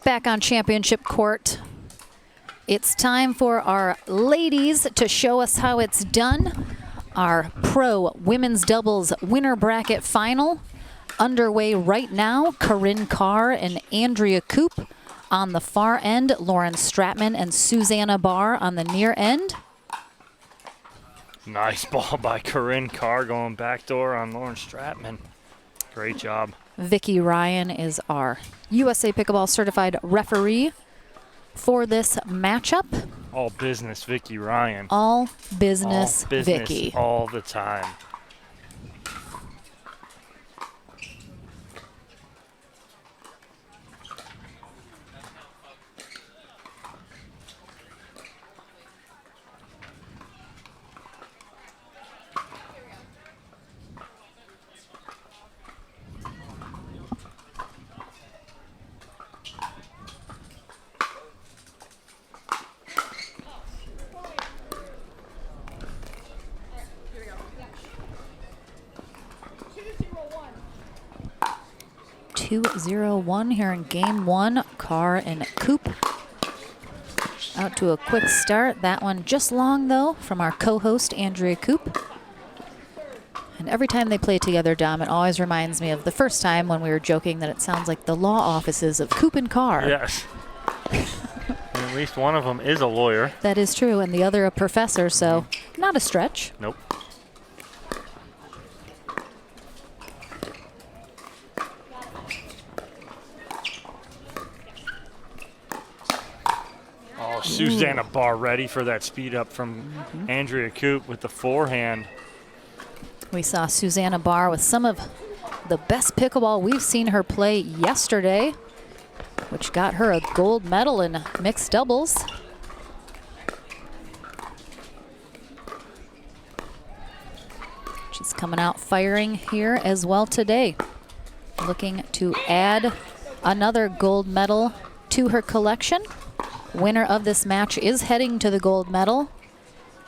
Back on championship court. It's time for our ladies to show us how it's done. Our pro women's doubles winner bracket final underway right now. Carr and Andrea Koop on the far end. Lauren Stratman and Susanna Barr on the near end. Nice ball by Carr going backdoor on Lauren Stratman. Great job. Vicki Ryan is our USA Pickleball certified referee for this matchup. All business, Vicki Ryan. All business, Vicki. All the time. Two 2-0-1 here in game one. Carr and Koop out to a quick start. That one just long, though, from our co-host, Andrea Koop. And every time they play together, Dom, it always reminds me of the first time when we were joking that it sounds like the law offices of Koop and Carr. Yes. And at least one of them is a lawyer. That is true, and the other a professor, so not a stretch. Nope. Susanna Barr ready for that speed up from Andrea Koop with the forehand. We saw Susanna Barr with some of the best pickleball we've seen her play yesterday, which got her a gold medal in mixed doubles. She's coming out firing here as well today, looking to add another gold medal to her collection. Winner of this match is heading to the gold medal.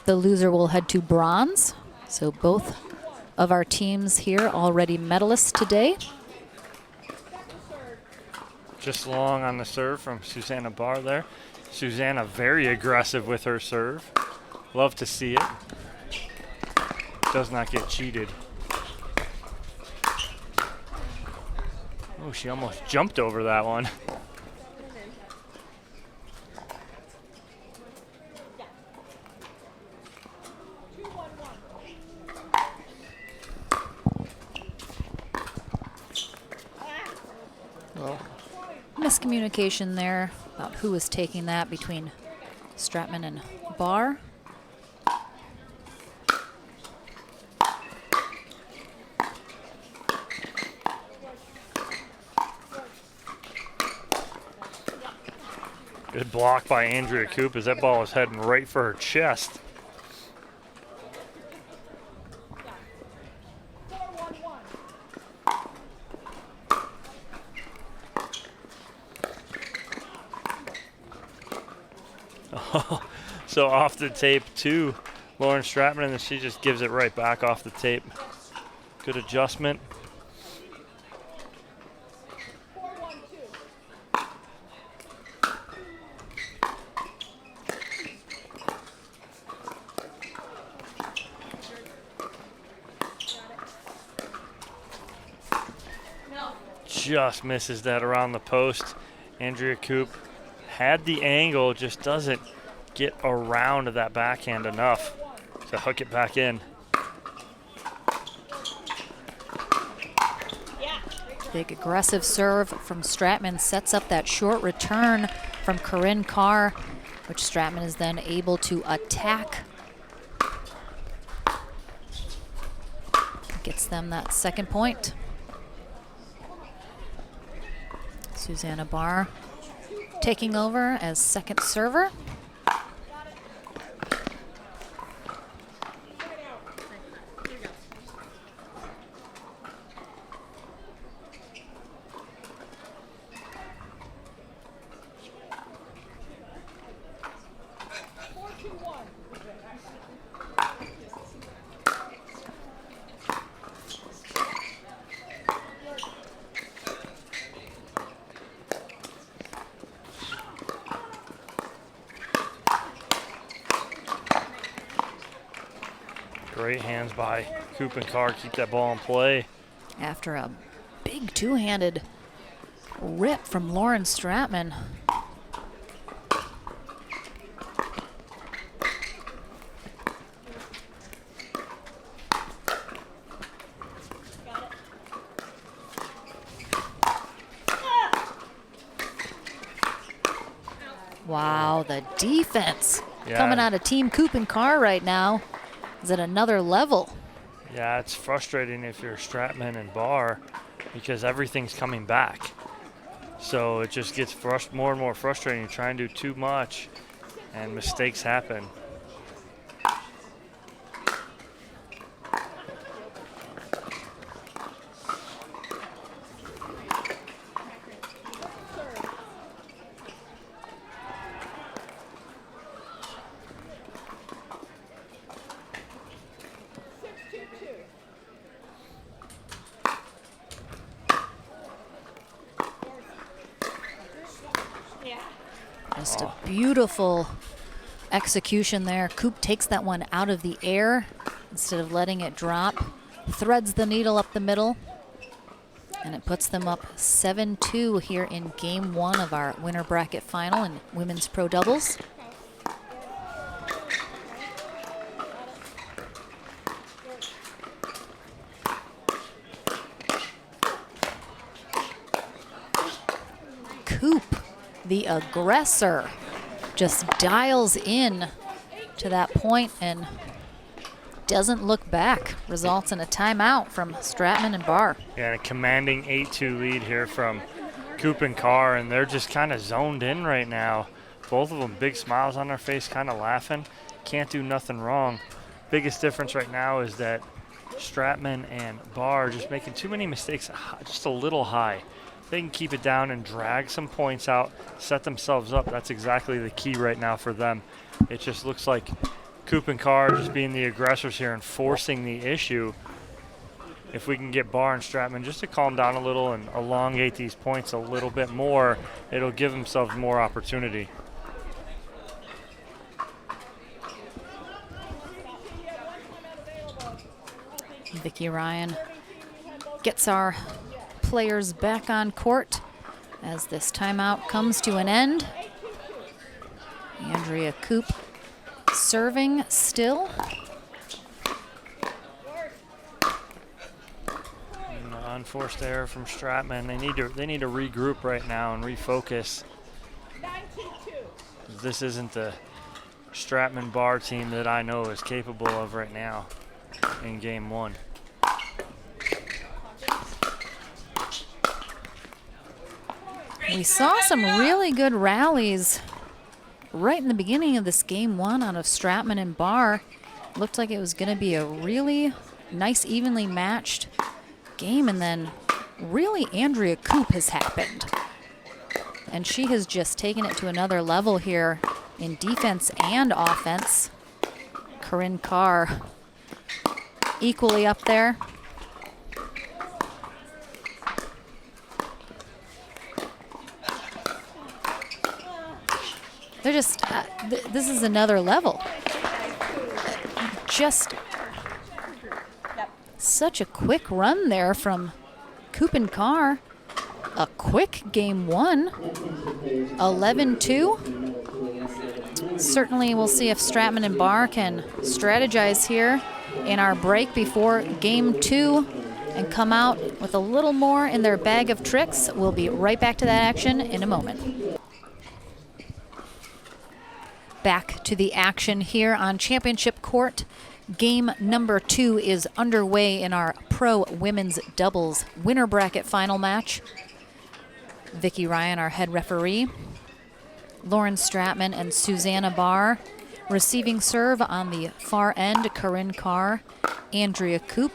The loser will head to bronze. So both of our teams here already medalists today. Just long on the serve from Susanna Barr there. Susanna very aggressive with her serve. Love to see it. Does not get cheated. Oh, she almost jumped over that one. Miscommunication there about who was taking that between Stratman and Barr. Good block by Andrea Koop as that ball was heading right for her chest. So off the tape to Lauren Stratman, and then she just gives it right back off the tape. Good adjustment. Just misses that around the post. Andrea Koop had the angle, just doesn't get around that backhand enough to hook it back in. Big aggressive serve from Stratman sets up that short return from Carr, which Stratman is then able to attack. Gets them that second point. Susanna Barr taking over as second server. Great hands by Koop and Carr, keep that ball in play. After a big two-handed rip from Lauren Stratman. Wow, the defense coming out of Team Koop and Carr right now is at another level. Yeah, it's frustrating if you're Stratman and Barr because everything's coming back. So it just gets more and more frustrating. You try and do too much and mistakes happen. Just a beautiful execution there. Koop takes that one out of the air instead of letting it drop. Threads the needle up the middle. And it puts them up 7-2 here in game one of our winner bracket final in women's pro doubles. Koop, the aggressor, just dials in to that point and doesn't look back. Results in a timeout from Stratman and Barr. Yeah, and a commanding 8-2 lead here from Koop and Carr, and they're just kind of zoned in right now. Both of them big smiles on their face, kind of laughing. Can't do nothing wrong. Biggest difference right now is that Stratman and Barr are just making too many mistakes, just a little high. They can keep it down and drag some points out, set themselves up. That's exactly the key right now for them. It just looks like Koop and Carr just being the aggressors here and forcing the issue. If we can get Barr and Stratman just to calm down a little and elongate these points a little bit more, it'll give themselves more opportunity. Vicki Ryan gets our players back on court as this timeout comes to an end. Andrea Koop serving still. Unforced error from Stratman. They need to regroup right now and refocus. This isn't the Stratman Barr team that I know is capable of right now in game one. We saw some really good rallies right in the beginning of this game one out of Stratman and Barr. Looked like it was going to be a really nice, evenly matched game, and then really Andrea Koop has happened. And she has just taken it to another level here in defense and offense. Corinne Carr equally up there. They're just, this is another level. Just such a quick run there from Koop and Carr. A quick game one, 11-2. Certainly we'll see if Stratman and Barr can strategize here in our break before game two and come out with a little more in their bag of tricks. We'll be right back to that action in a moment. Back to the action here on Championship Court. Game number 2 is underway in our pro women's doubles winner bracket final match. Vicki Ryan, our head referee. Lauren Stratman and Susanna Barr. Receiving serve on the far end, Corinne Carr. Andrea Koop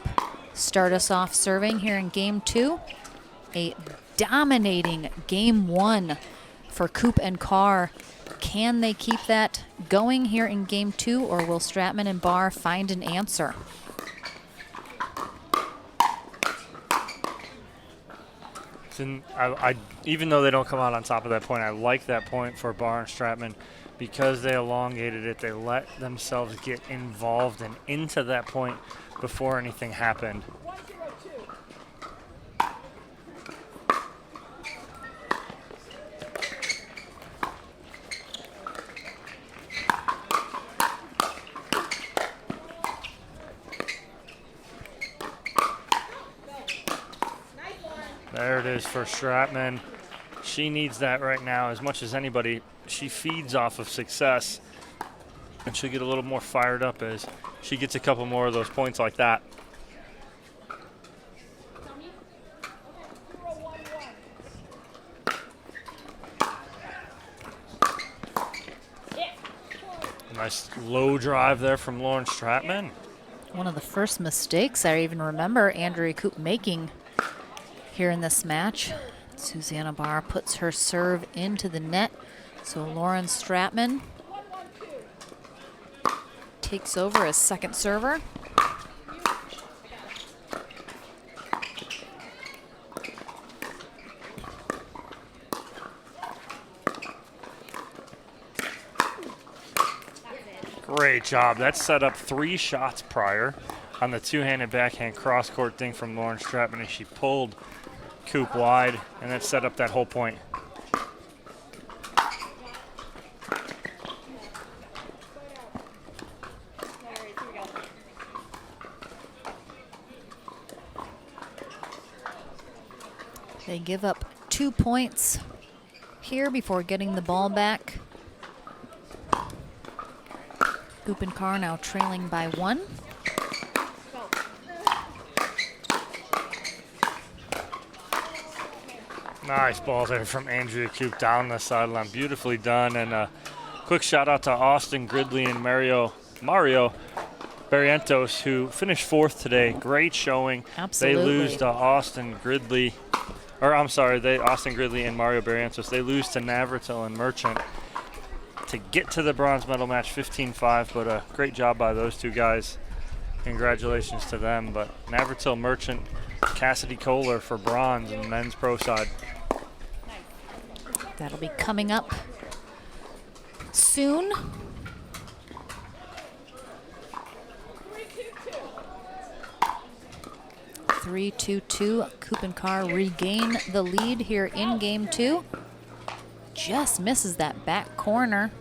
start us off serving here in game 2. A dominating game 1 for Koop and Carr. Can they keep that going here in game 2, or will Stratman and Barr find an answer? Even though they don't come out on top of that point, I like that point for Barr and Stratman because they elongated it, they let themselves get involved and into that point before anything happened. There it is for Stratman. She needs that right now as much as anybody. She feeds off of success, and she'll get a little more fired up as she gets a couple more of those points like that. A nice low drive there from Lauren Stratman. One of the first mistakes I even remember Andrea Koop making here in this match. Susanna Barr puts her serve into the net. So Lauren Stratman takes over as second server. Great job. That set up 3 shots prior on the two-handed backhand cross-court thing from Lauren Stratman as she pulled Koop wide, and that set up that whole point. They give up 2 points here before getting the ball back. Koop and Carr now trailing by 1. Nice ball there from Andrea Koop down the sideline. Beautifully done. And a quick shout out to Austin Gridley and Mario Barrientos, who finished 4th today. Great showing. Absolutely. They lose to Austin Gridley and Mario Barrientos. They lose to Navratil and Merchant to get to the bronze medal match 15-5, but a great job by those 2 guys. Congratulations to them. But Navratil, Merchant, Cassidy Kohler for bronze in the men's pro side. That'll be coming up soon. Three, 2-2. Koop and Carr regain the lead here in game 2. Just misses that back corner.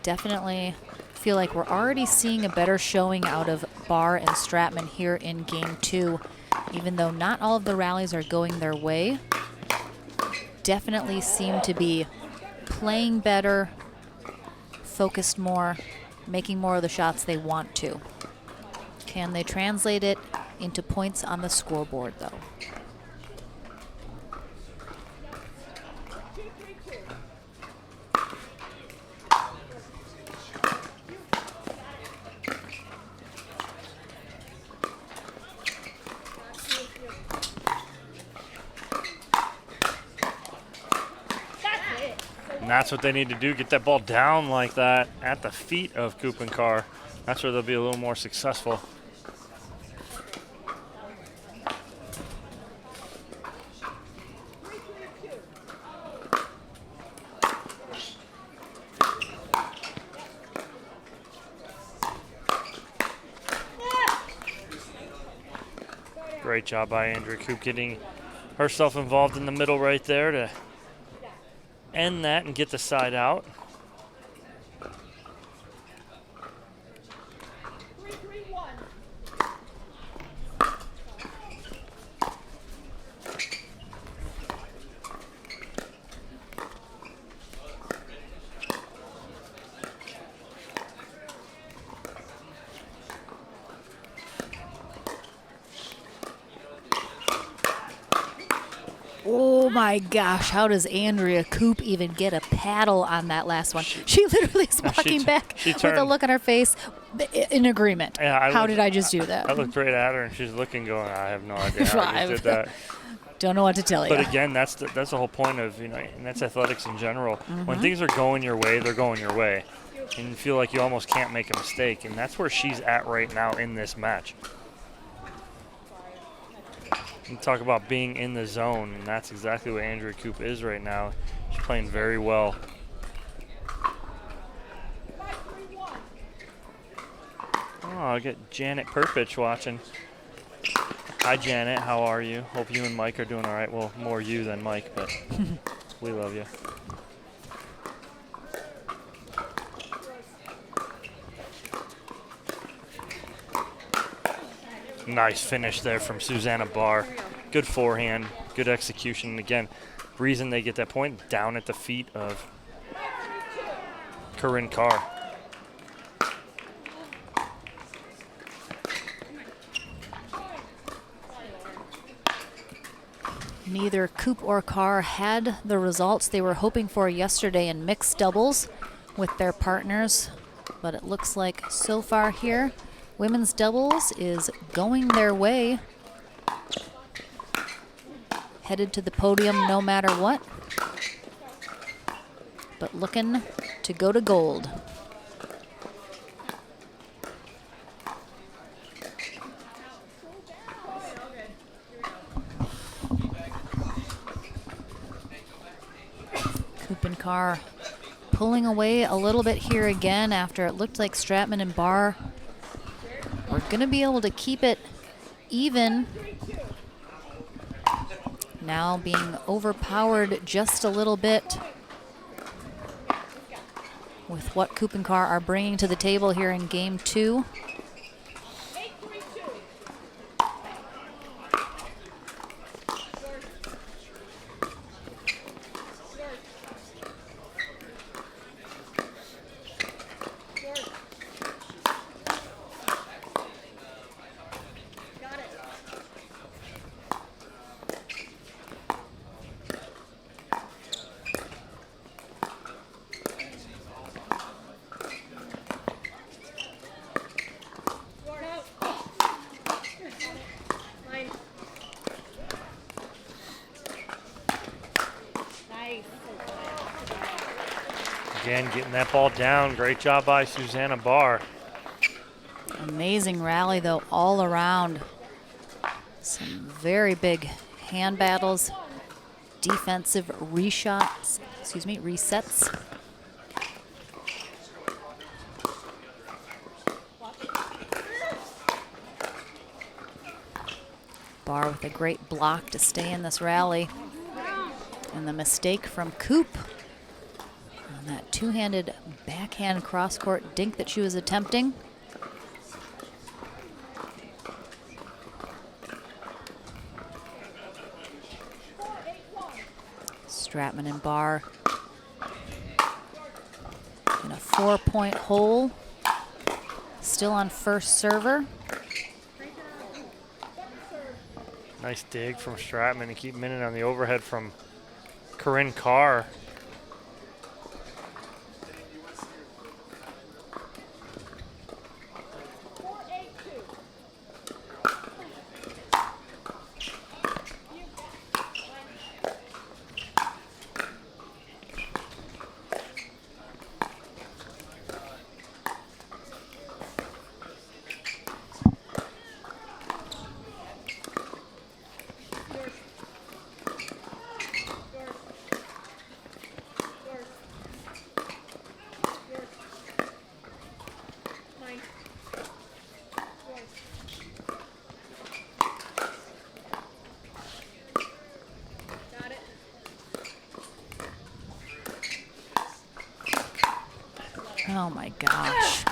Definitely feel like we're already seeing a better showing out of Barr and Stratman here in game 2. Even though not all of the rallies are going their way, definitely seem to be playing better, focused more, making more of the shots they want to. Can they translate it into points on the scoreboard, though? And that's what they need to do, get that ball down like that at the feet of Koop and Carr. That's where they'll be a little more successful. Great job by Andrea Koop getting herself involved in the middle right there to end that and get the side out. Oh my gosh, how does Andrea Koop even get a paddle on that last one? She literally is walking back with a look on her face in agreement. Yeah, how did I just do that? I looked right at her and she's looking going, I have no idea how I just did that. Don't know what to tell you. But again, that's the whole point of, and that's athletics in general. When things are going your way, they're going your way. And you feel like you almost can't make a mistake. And that's where she's at right now in this match. You talk about being in the zone, and that's exactly what Andrea Koop is right now. She's playing very well. Oh, I get Janet Perpich watching. Hi, Janet. How are you? Hope you and Mike are doing all right. Well, more you than Mike, but we love you. Nice finish there from Susanna Barr. Good forehand, good execution. And again, reason they get that point, down at the feet of Carr. Neither Koop or Carr had the results they were hoping for yesterday in mixed doubles with their partners, but it looks like so far here, women's doubles is going their way. Headed to the podium no matter what, but looking to go to gold. Koop and Carr pulling away a little bit here again after it looked like Stratman and Barr were going to be able to keep it even. Now being overpowered just a little bit with what Koop and Carr are bringing to the table here in game 2. Again, getting that ball down. Great job by Susanna Barr. Amazing rally, though, all around. Some very big hand battles, defensive reshots, resets. Barr with a great block to stay in this rally. And the mistake from Koop on that two-handed backhand cross-court dink that she was attempting. Stratman and Barr in a 4-point hole. Still on first server. Nice dig from Stratman to keep minute on the overhead from Carr. Oh my gosh.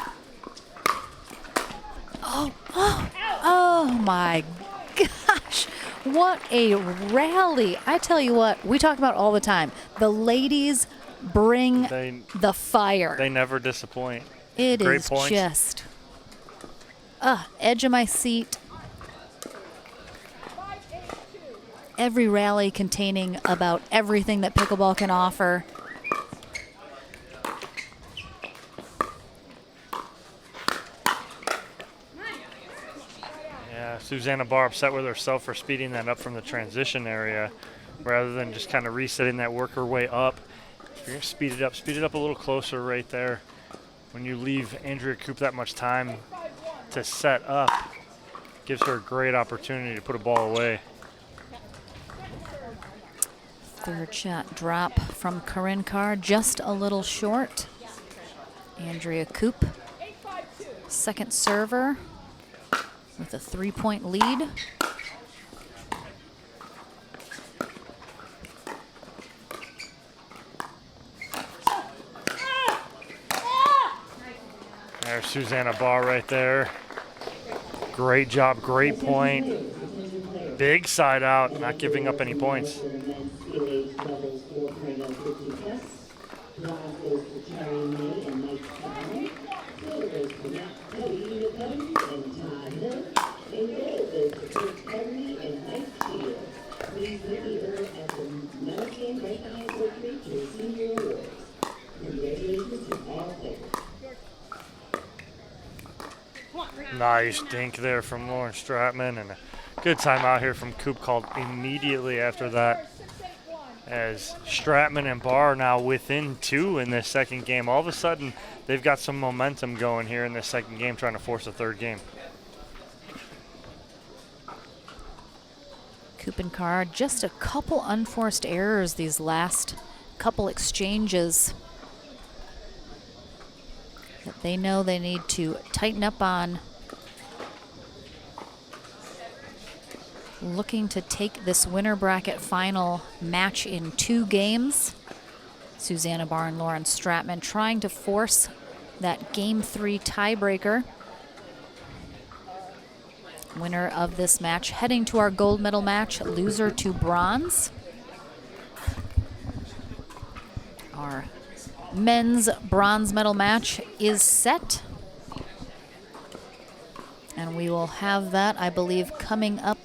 Oh my gosh. What a rally. I tell you what, we talk about all the time. The ladies bring the fire. They never disappoint. It Great is points. just edge of my seat. Every rally containing about everything that pickleball can offer. Susanna Barr upset with herself for speeding that up from the transition area rather than just kind of resetting that, work her way up. If you're going to speed it up a little closer right there. When you leave Andrea Koop that much time to set up, gives her a great opportunity to put a ball away. Third shot drop from Carr, just a little short. Andrea Koop, second server with a 3-point lead. There's Susanna Barr right there. Great job, great point. Big side out, not giving up any points. Nice dink there from Lauren Stratman, and a good timeout here from Koop called immediately after that, as Stratman and Barr are now within 2 in this second game. All of a sudden, they've got some momentum going here in this second game, trying to force a third game. Koop and Carr, just a couple unforced errors these last couple exchanges that they know they need to tighten up on. Looking to take this winner bracket final match in 2 games. Susanna Barr and Lauren Stratman trying to force that game 3 tiebreaker. Winner of this match heading to our gold medal match, loser to bronze. Our men's bronze medal match is set. And we will have that, I believe, coming up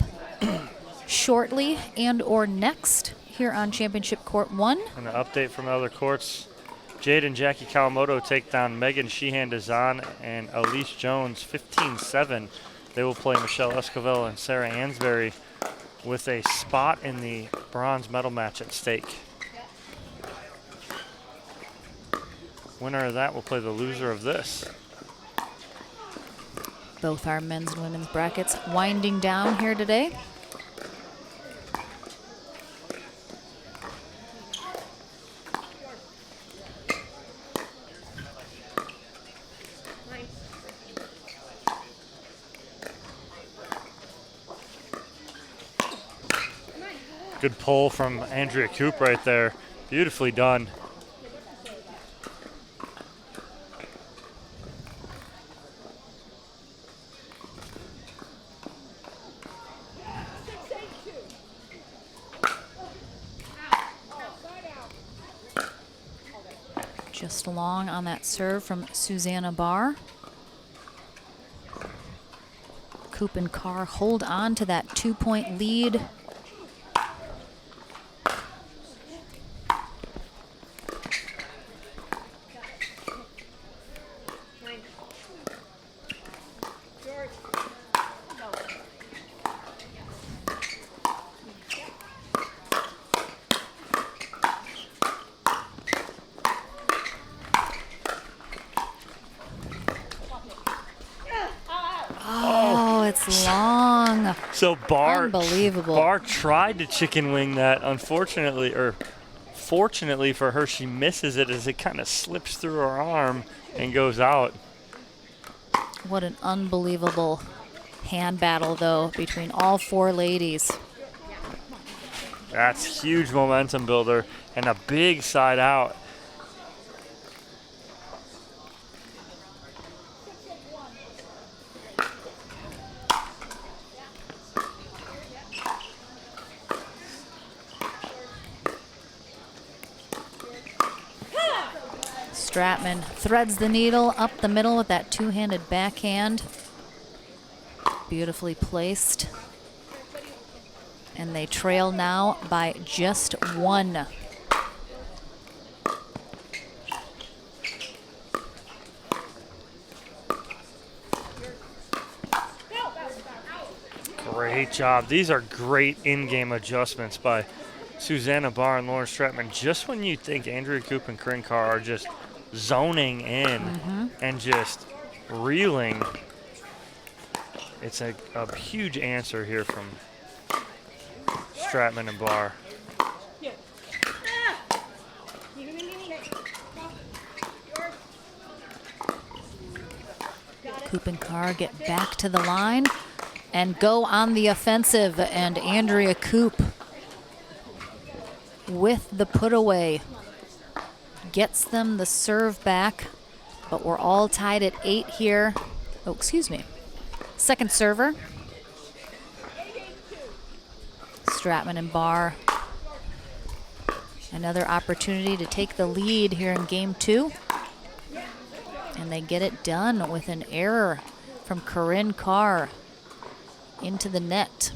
shortly and or next here on Championship Court 1. And an update from the other courts. Jade and Jackie Kawamoto take down Megan Sheehan-Dazan and Elise Jones 15-7. They will play Michelle Esquivel and Sarah Ansberry with a spot in the bronze medal match at stake. Winner of that will play the loser of this. Both our men's and women's brackets winding down here today. Good pull from Andrea Koop right there. Beautifully done. Just long on that serve from Susanna Barr. Koop and Carr hold on to that 2-point lead. Long. So Barr, unbelievable. Barr tried to chicken wing that, unfortunately, or fortunately for her, she misses it as it kind of slips through her arm and goes out. What an unbelievable hand battle, though, between all 4 ladies. That's huge momentum builder and a big side out. Stratman threads the needle up the middle with that 2-handed backhand. Beautifully placed. And they trail now by just 1. Great job. These are great in-game adjustments by Susanna Barr and Lauren Stratman. Just when you think Andrea Koop and Carr are just zoning in and just reeling, it's a huge answer here from Stratman and Barr. Koop and Carr get back to the line and go on the offensive, and Andrea Koop with the put away gets them the serve back, but we're all tied at 8 here. Oh, excuse me. Second server. Stratman and Barr. Another opportunity to take the lead here in game 2. And they get it done with an error from Carr into the net.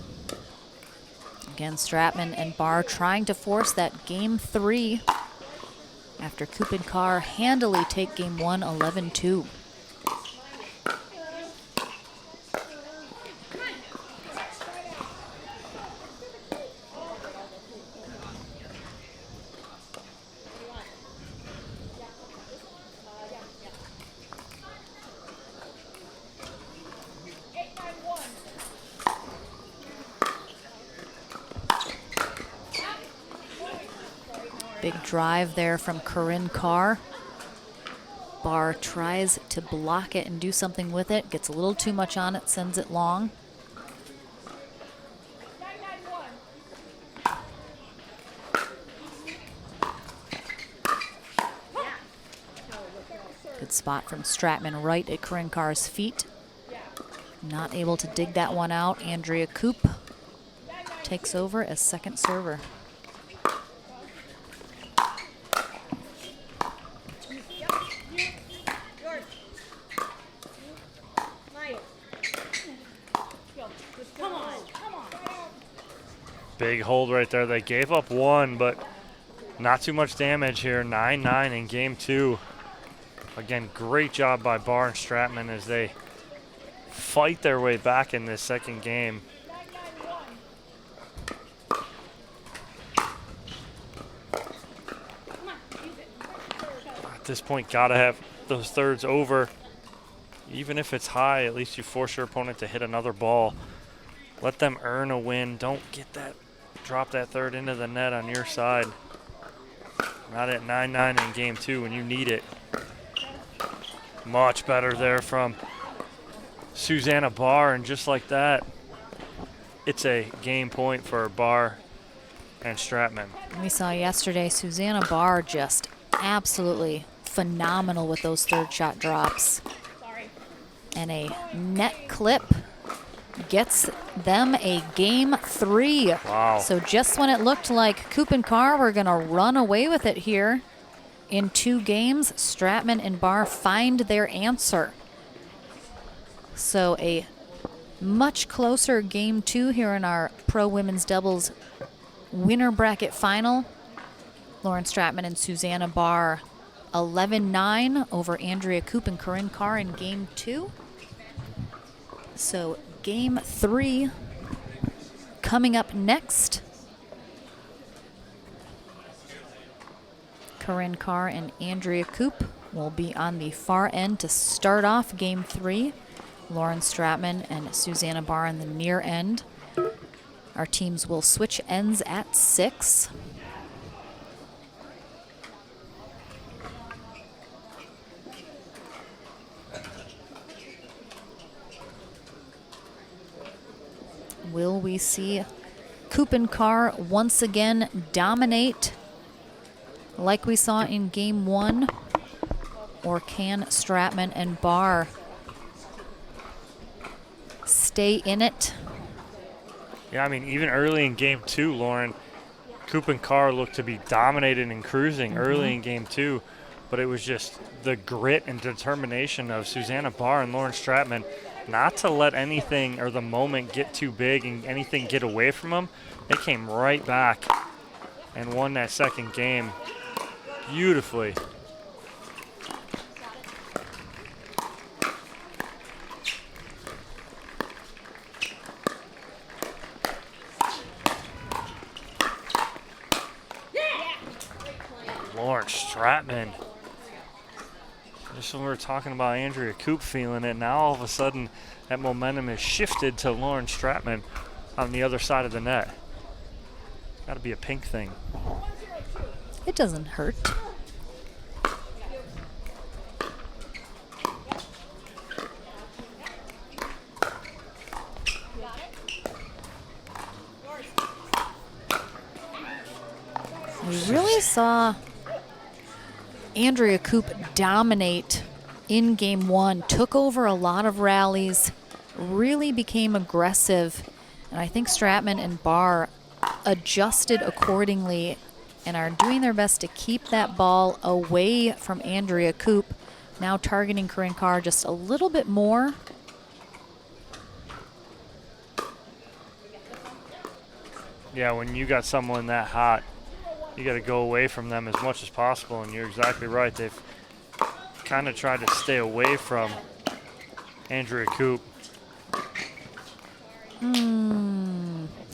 Again, Stratman and Barr trying to force that game 3 after Koop and Carr handily take game 1 11-2. Big drive there from Carr. Barr tries to block it and do something with it. Gets a little too much on it, sends it long. Good spot from Stratman right at Carr's feet. Not able to dig that one out. Andrea Koop takes over as second server. Big hold right there. They gave up 1, but not too much damage here. 9-9 in game 2. Again, great job by Barr and Stratman as they fight their way back in this second game. At this point, gotta have those thirds over. Even if it's high, at least you force your opponent to hit another ball. Let them earn a win. Don't drop that third into the net on your side. Not at 9-9 in game 2 when you need it. Much better there from Susanna Barr, and just like that, it's a game point for Barr and Stratman. We saw yesterday Susanna Barr just absolutely phenomenal with those third shot drops. And a net clip gets them a game 3. Wow. So just when it looked like Koop and Carr were going to run away with it here in 2 games, Stratman and Barr find their answer. So a much closer game 2 here in our Pro Women's Doubles winner bracket final. Lauren Stratman and Susanna Barr 11-9 over Andrea Koop and Carr in game 2. So game 3 coming up next. Carr and Andrea Koop will be on the far end to start off game 3. Lauren Stratman and Susanna Barr on the near end. Our teams will switch ends at 6. Will we see Koop and Carr once again dominate like we saw in game 1? Or can Stratman and Barr stay in it? Yeah, I mean, even early in game 2, Lauren, Koop and Carr looked to be dominated and cruising early in game 2, but it was just the grit and determination of Susanna Barr and Lauren Stratman not to let anything or the moment get too big and anything get away from them. They came right back and won that second game beautifully. Lauren Stratman. Just when we were talking about Andrea Koop feeling it, now all of a sudden that momentum is shifted to Lauren Stratman on the other side of the net. Got to be a pink thing. It doesn't hurt. saw Andrea Koop dominate in game one, took over a lot of rallies, really became aggressive, and I think Stratman and Barr adjusted accordingly and are doing their best to keep that ball away from Andrea Koop, now targeting Corinne Carr just a little bit more. Yeah, when you got someone that hot, you got to go away from them as much as possible, and you're exactly right. They've kind of tried to stay away from Andrea Koop.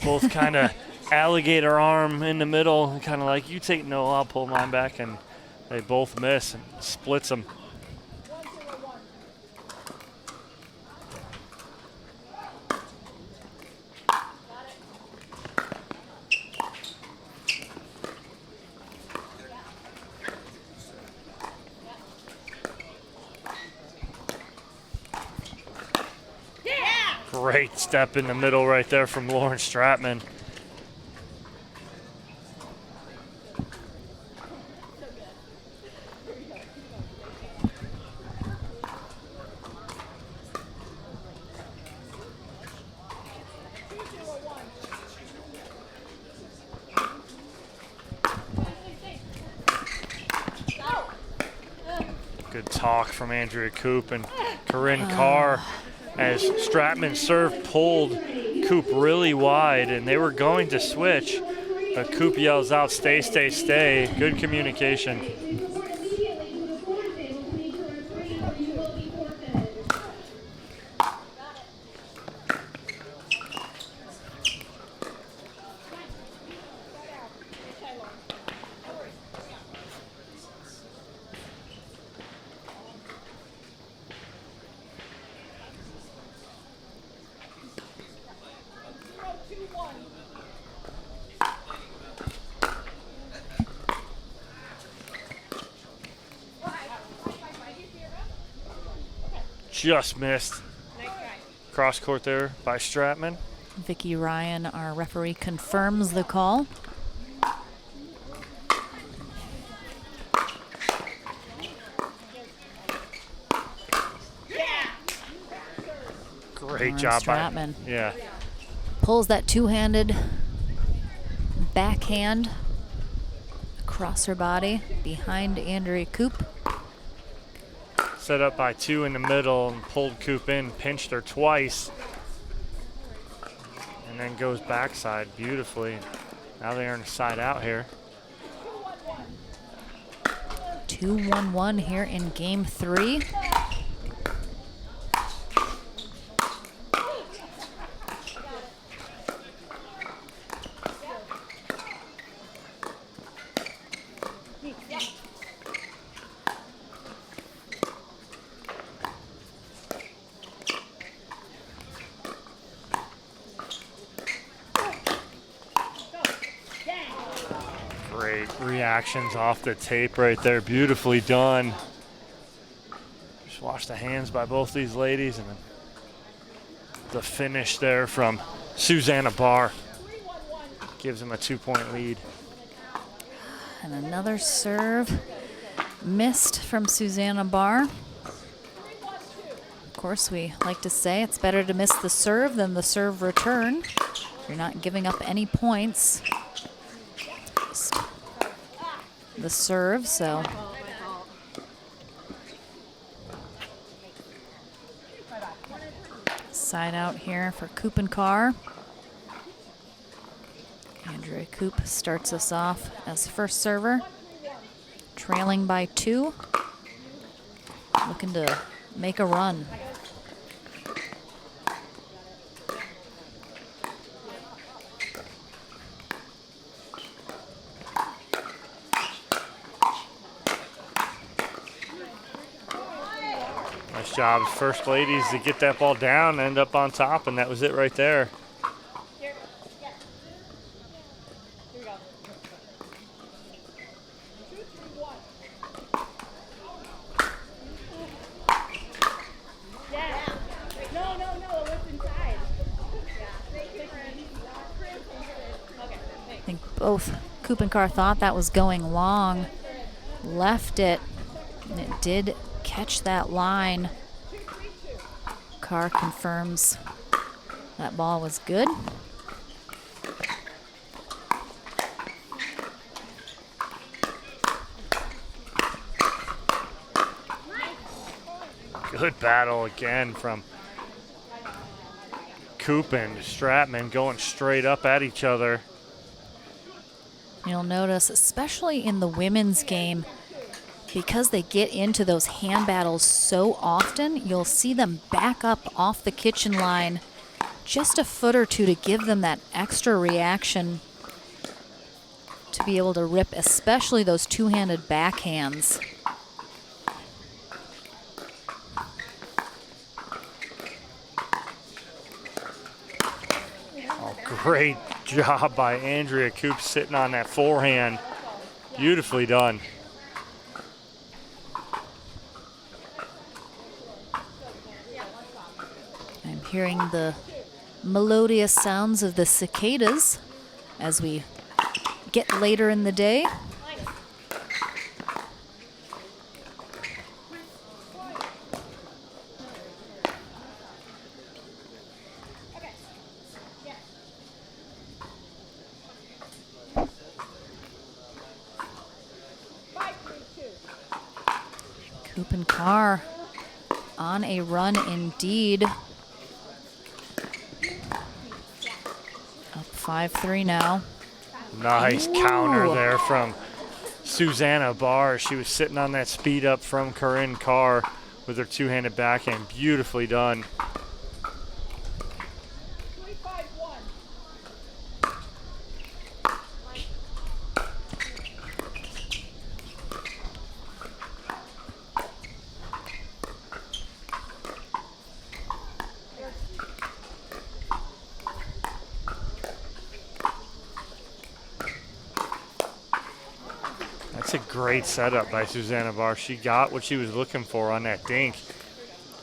Both kind of alligator arm in the middle, kind of like, you take no, I'll pull mine back, and they both miss and splits them. Great step in the middle right there from Lauren Stratman. Good talk from Andrea Koop and Corinne Carr as Stratman serve pulled Koop really wide, and they were going to switch. But Koop yells out, stay, stay, stay. Good communication. Just missed. Cross court there by Stratman. Vicky Ryan, our referee, confirms the call. Great job Stratman. Yeah. Pulls that two-handed backhand across her body behind Andrea Koop. Set up by two in the middle and pulled Koop in, pinched her twice, and then goes backside beautifully. Now they earn a side out here. 2-1-1 here in game three. Great reactions off the tape right there. Beautifully done. Just watch the hands by both these ladies, and then the finish there from Susanna Barr gives them a 2-point lead. And another serve missed from Susanna Barr. Of course, we like to say it's better to miss the serve than the serve return. You're not giving up any points. Just the serve, so. Side out here for Koop and Carr. Andrea Koop starts us off as first server, trailing by 2, looking to make a run. Nice job, first ladies, to get that ball down, end up on top, and that was it right there. Koop and Carr thought that was going long. Left it, and it did catch that line. Carr confirms that ball was good. Good battle again from Koop and Stratman going straight up at each other. You'll notice, especially in the women's game, because they get into those hand battles so often, you'll see them back up off the kitchen line just a foot or two to give them that extra reaction to be able to rip, especially those two-handed backhands. Oh, great job by Andrea Koop sitting on that forehand. Beautifully done. I'm hearing the melodious sounds of the cicadas as we get later in the day. Koop and Carr on a run indeed. Up 5-3 now. Nice Ooh. counter there from Susanna Barr. She was sitting on that speed up from Corinne Carr with her two-handed backhand. Beautifully done. That's a great setup by Susanna Barr. She got what she was looking for on that dink.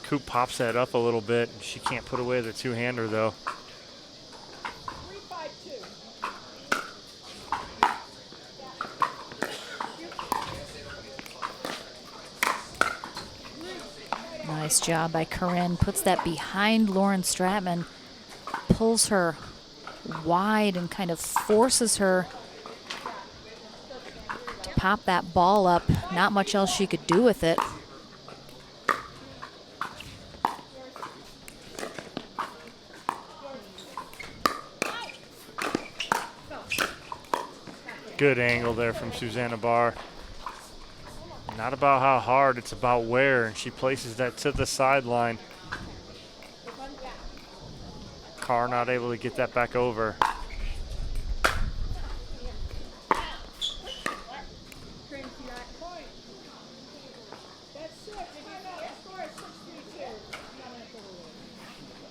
Koop pops that up a little bit. She can't put away the two-hander, though. Nice job by Corinne. Puts that behind Lauren Stratman. Pulls her wide and kind of forces her to pop that ball up. Not much else she could do with it. Good angle there from Susanna Barr. Not about how hard, it's about where, and she places that to the sideline. Carr not able to get that back over.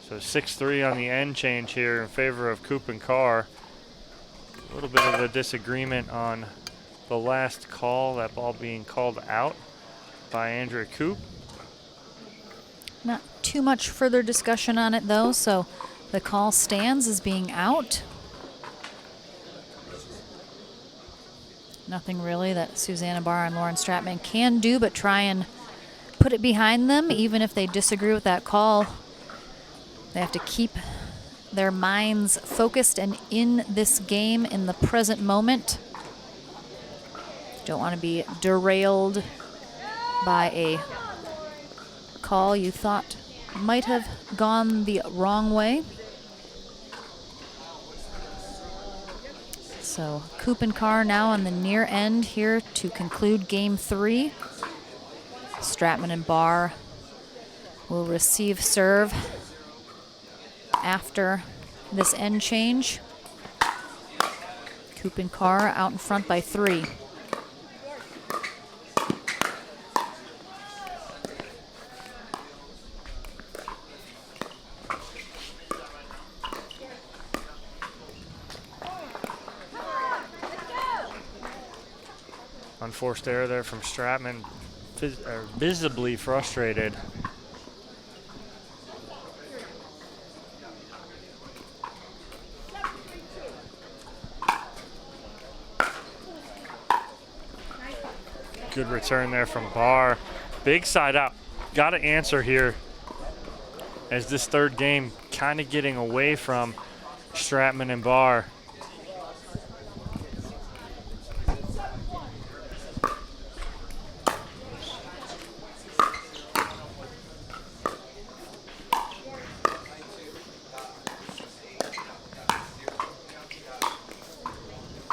So 6-3 on the end change here in favor of Koop and Carr. A little bit of a disagreement on the last call, that ball being called out by Andrea Koop. Not too much further discussion on it though, so the call stands as being out. Nothing really that Susanna Barr and Lauren Stratman can do but try and put it behind them. Even if they disagree with that call, they have to keep their minds focused and in this game in the present moment. Don't want to be derailed by a call you thought might have gone the wrong way. So Koop and Carr now on the near end here to conclude game 3. Stratman and Barr will receive serve after this end change. Koop and Carr out in front by 3. Unforced error there from Stratman, visibly frustrated. Good return there from Barr. Big side out. Got to answer here as this third game kind of getting away from Stratman and Barr.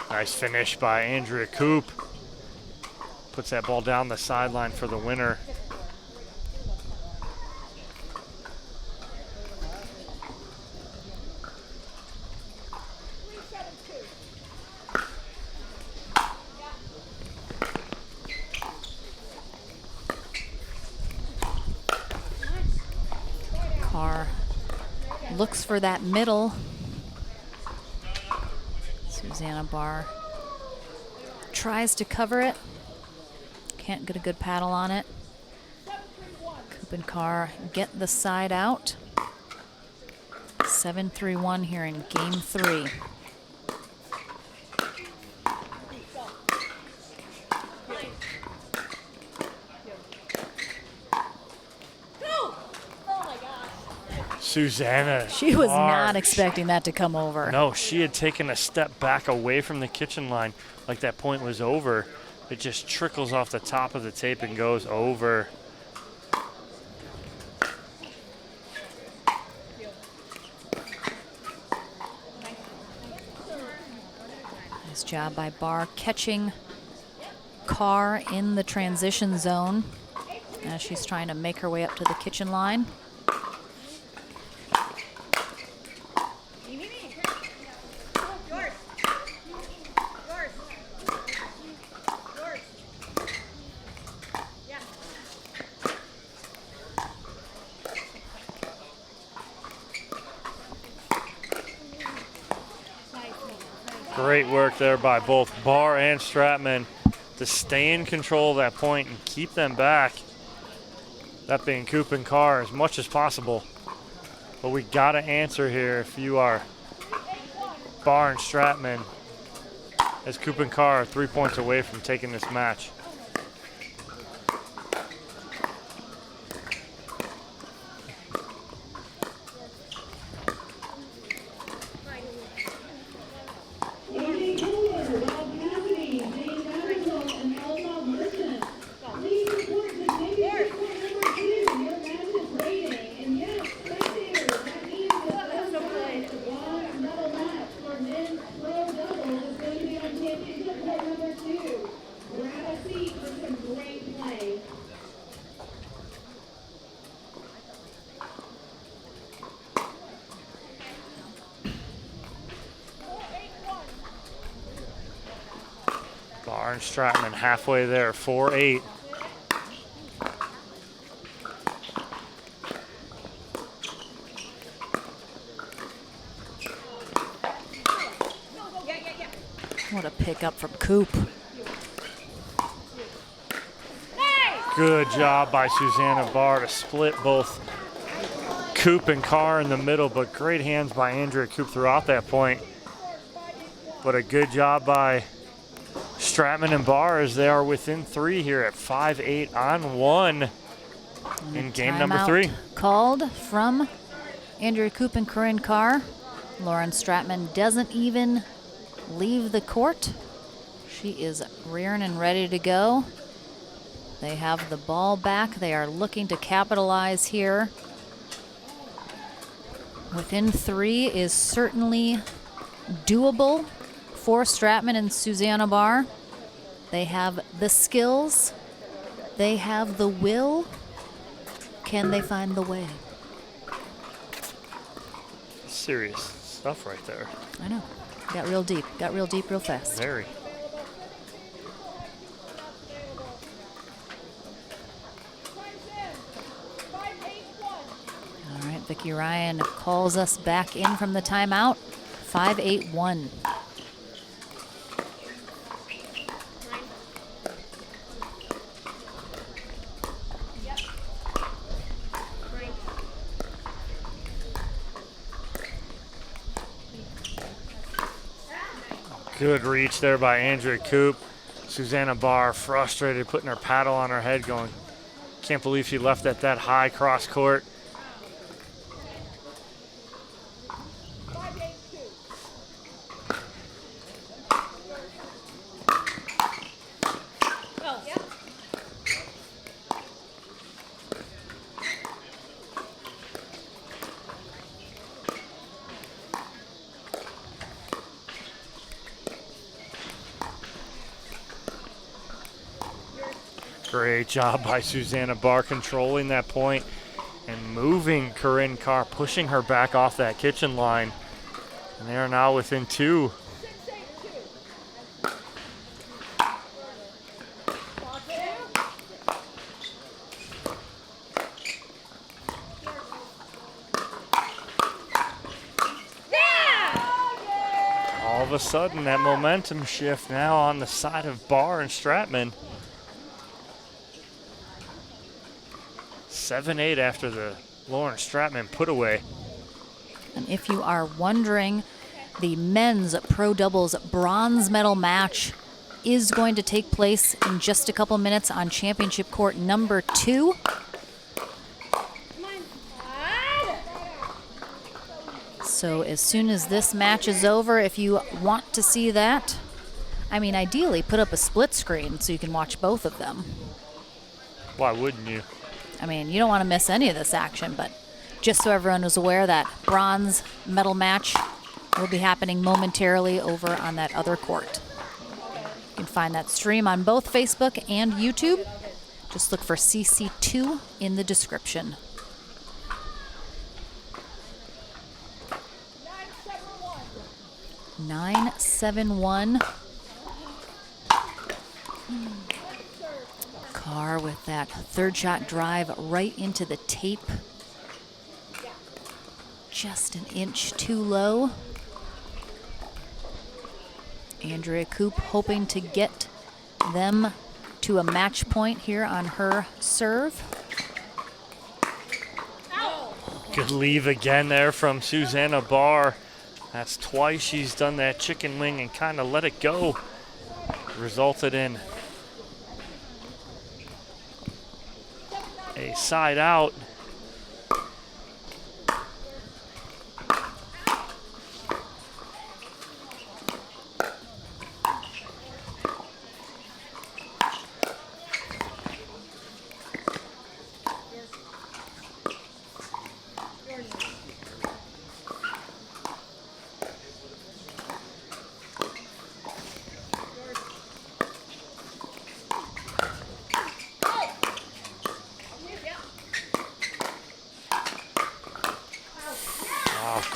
Nice finish by Andrea Koop. Puts that ball down the sideline for the winner. Carr looks for that middle. Susanna Barr tries to cover it. Can't get a good paddle on it. Koop and Carr get the side out. 7-3-1 here in game 3. Susanna. She was not expecting that to come over. No, she had taken a step back away from the kitchen line like that point was over. It just trickles off the top of the tape and goes over. Nice job by Barr catching Carr in the transition zone as she's trying to make her way up to the kitchen line. Great work there by both Barr and Stratman to stay in control of that point and keep them back. That being Koop and Carr as much as possible. But we got to answer here if you are Barr and Stratman, as Koop and Carr are 3 points away from taking this match. Barr and Stratman halfway there, 4-8. What a pickup from Koop. Good job by Susanna Barr to split both Koop and Carr in the middle, but great hands by Andrea Koop throughout that point. But a good job by Stratman and Barr as they are within 3 here at 5-8 on 1 in game number 3. Called from Andrea Koop and Corinne Carr. Lauren Stratman doesn't even leave the court. She is rearing and ready to go. They have the ball back. They are looking to capitalize here. Within 3 is certainly doable for Stratman and Susanna Barr. They have the skills. They have the will. Can they find the way? Serious stuff right there. I know. Got real deep. Got real deep real fast. Very. All right, Vicki Ryan calls us back in from the timeout. 5-8-1. Good reach there by Andrea Koop. Susanna Barr frustrated, putting her paddle on her head, going, can't believe she left at that high cross court. Great job by Susanna Barr controlling that point and moving Corinne Carr, pushing her back off that kitchen line. And they are now within 2. All of a sudden, that momentum shift now on the side of Barr and Stratman. 7-8 after the Lauren Stratman put away. And if you are wondering, the men's pro doubles bronze medal match is going to take place in just a couple minutes on championship court number 2. So as soon as this match is over, if you want to see that, I mean, ideally put up a split screen so you can watch both of them. Why wouldn't you? I mean, you don't want to miss any of this action, but just so everyone is aware, that bronze medal match will be happening momentarily over on that other court. You can find that stream on both Facebook and YouTube. Just look for CC2 in the description. 9-7-1. Carr with that third shot drive right into the tape. Just an inch too low. Andrea Koop hoping to get them to a match point here on her serve. Good leave again there from Susanna Barr. That's twice she's done that chicken wing and kind of let it go. Resulted in a side out.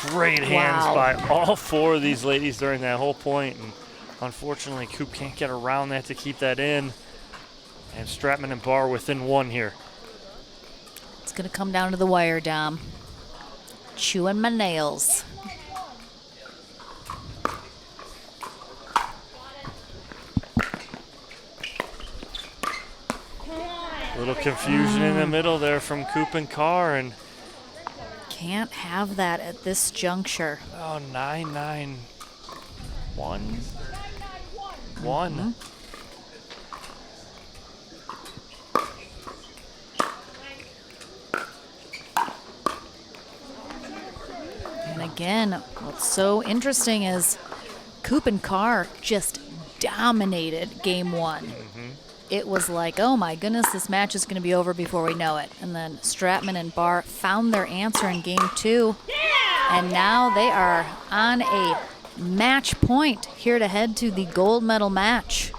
Great hands by all 4 of these ladies during that whole point. And unfortunately, Koop can't get around that to keep that in. And Stratman and Barr within 1 here. It's going to come down to the wire, Dom. Chewing my nails. A little confusion in the middle there from Koop and Carr. And can't have that at this juncture. oh, 9-9-1. 1. Mm-hmm. And again, what's so interesting is Koop and Carr just dominated game 1. Mm-hmm. It was like, oh my goodness, this match is going to be over before we know it. And then Stratman and Barr found their answer in game 2. And now they are on a match point here to head to the gold medal match.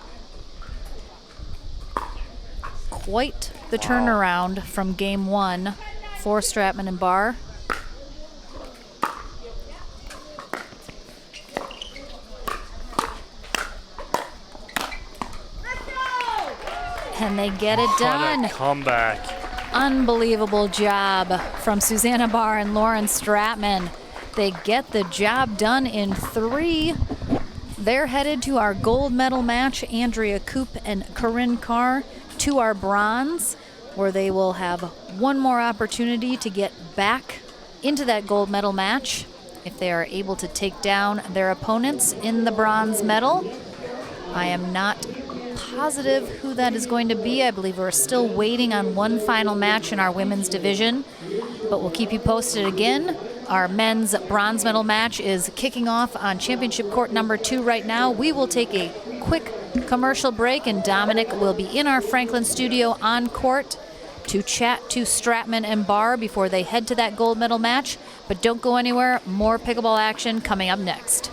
Quite the turnaround from game 1 for Stratman and Barr. And they get it done. What a comeback. Unbelievable job from Susanna Barr and Lauren Stratman. They get the job done in 3. They're headed to our gold medal match, Andrea Koop and Corinne Carr, to our bronze, where they will have one more opportunity to get back into that gold medal match if they are able to take down their opponents in the bronze medal. I am not positive who that is going to be. I believe we're still waiting on one final match in our women's division, but we'll keep you posted again. Our men's bronze medal match is kicking off on championship court number 2 right now. We will take a quick commercial break, and Dominic will be in our Franklin studio on court to chat to Stratman and Barr before they head to that gold medal match. But don't go anywhere. More pickleball action coming up next.